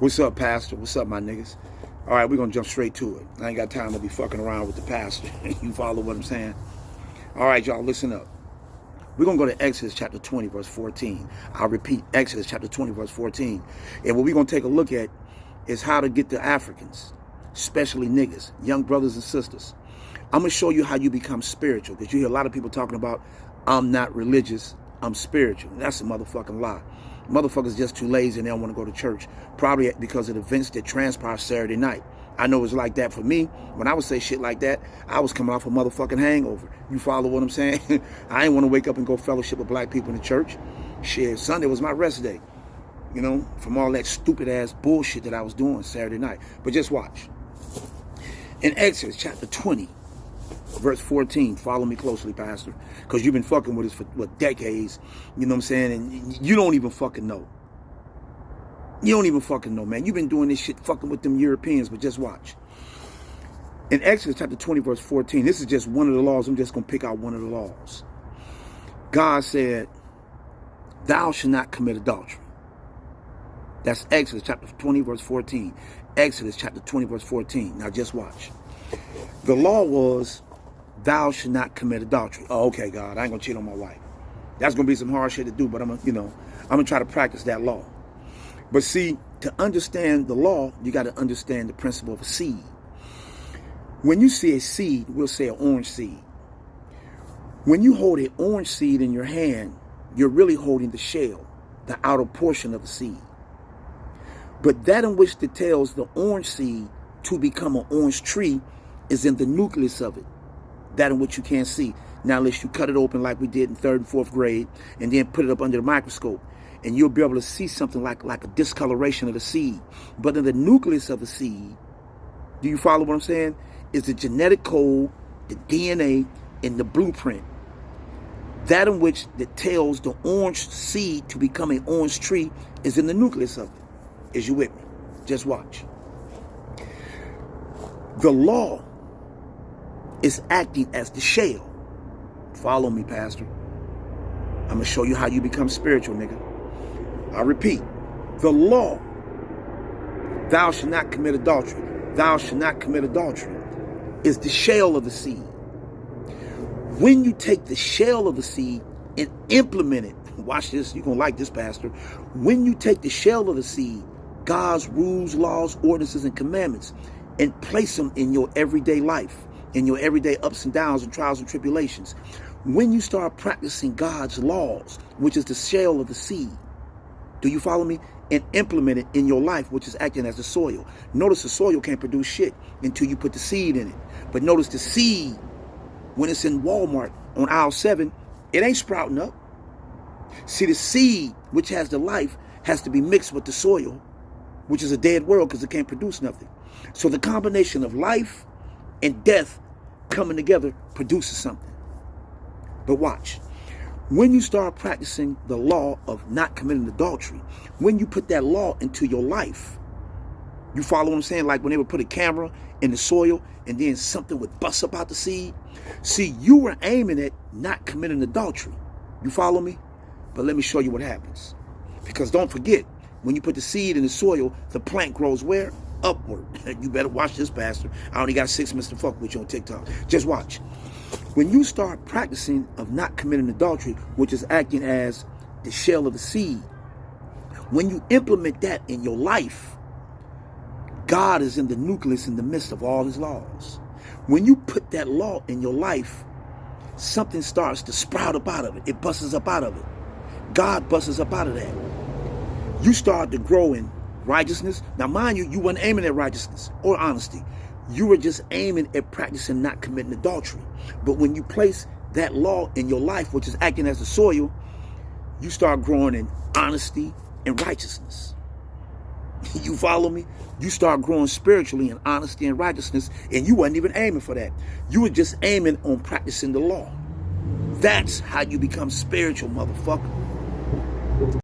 What's up, Pastor? What's up, my niggas? All right, we're going to jump straight to it. I ain't got time to be fucking around with the pastor. You follow what I'm saying? All right, y'all, listen up. We're going to go to Exodus chapter 20, verse 14. I'll repeat, Exodus chapter 20, verse 14. And what we're going to take a look at is how to get the Africans, especially niggas, young brothers and sisters. I'm going to show you how you become spiritual, because you hear a lot of people talking about, I'm not religious, I'm spiritual. That's a motherfucking lie. Motherfuckers just too lazy and they don't want to go to church, probably because of the events that transpired Saturday night. I know it's like that for me. When I would say shit like that, I was coming off a motherfucking hangover. You follow what I'm saying? I ain't want to wake up and go fellowship with black people in the church. Shit, Sunday was my rest day, you know, from all that stupid ass bullshit that I was doing Saturday night. But just watch. In Exodus chapter 20, verse 14, follow me closely, Pastor, because you've been fucking with us for decades, you know what I'm saying, and you don't even fucking know. You don't even fucking know, man. You've been doing this shit fucking with them Europeans, but just watch. In Exodus chapter 20, verse 14, this is just one of the laws. I'm just going to pick out one of the laws. God said, thou shalt not commit adultery. That's Exodus chapter 20, verse 14. Exodus chapter 20, verse 14. Now just watch. The law was, thou shalt not commit adultery. Oh, okay, God, I ain't gonna cheat on my wife. That's gonna be some hard shit to do, but I'm gonna try to practice that law. But see, to understand the law, you got to understand the principle of a seed. When you see a seed, we'll say an orange seed. When you hold an orange seed in your hand, you're really holding the shell, the outer portion of the seed. But that in which details the orange seed to become an orange tree is in the nucleus of it. That in which you can't see. Now, unless you cut it open like we did in 3rd and 4th grade and then put it up under the microscope, and you'll be able to see something like a discoloration of the seed. But in the nucleus of the seed, do you follow what I'm saying? Is the genetic code, the DNA, and the blueprint. That in which details the orange seed to become an orange tree is in the nucleus of it. Is you with me? Just watch. The law is acting as the shell. Follow me, Pastor. I'm going to show you how you become spiritual, nigga. I repeat, the law, thou shalt not commit adultery, thou shalt not commit adultery, is the shell of the seed. When you take the shell of the seed and implement it, watch this, you're going to like this, Pastor. When you take the shell of the seed, God's rules, laws, ordinances, and commandments, and place them in your everyday life, in your everyday ups and downs and trials and tribulations. When you start practicing God's laws, which is the shell of the seed, do you follow me? And implement it in your life, which is acting as the soil. Notice the soil can't produce shit until you put the seed in it. But notice the seed, when it's in Walmart on aisle 7, it ain't sprouting up. See, the seed, which has the life, has to be mixed with the soil, which is a dead world because it can't produce nothing. So the combination of life and death coming together produces something. But watch. When you start practicing the law of not committing adultery, when you put that law into your life, you follow what I'm saying? Like when they would put a camera in the soil and then something would bust up out the seed. See, you were aiming at not committing adultery. You follow me? But let me show you what happens. Because don't forget, when you put the seed in the soil, the plant grows where? Upward. You better watch this, Pastor. I only got 6 minutes to fuck with you on TikTok. Just watch. When you start practicing of not committing adultery, which is acting as the shell of the seed, when you implement that in your life, God is in the nucleus, in the midst of all his laws. When you put that law in your life, something starts to sprout up out of it. It busts up out of it. God busts up out of that. You start to grow in righteousness. Now, mind you, you weren't aiming at righteousness or honesty. You were just aiming at practicing not committing adultery. But when you place that law in your life, which is acting as the soil, you start growing in honesty and righteousness. You follow me? You start growing spiritually in honesty and righteousness, and you wasn't even aiming for that. You were just aiming on practicing the law. That's how you become spiritual, motherfucker.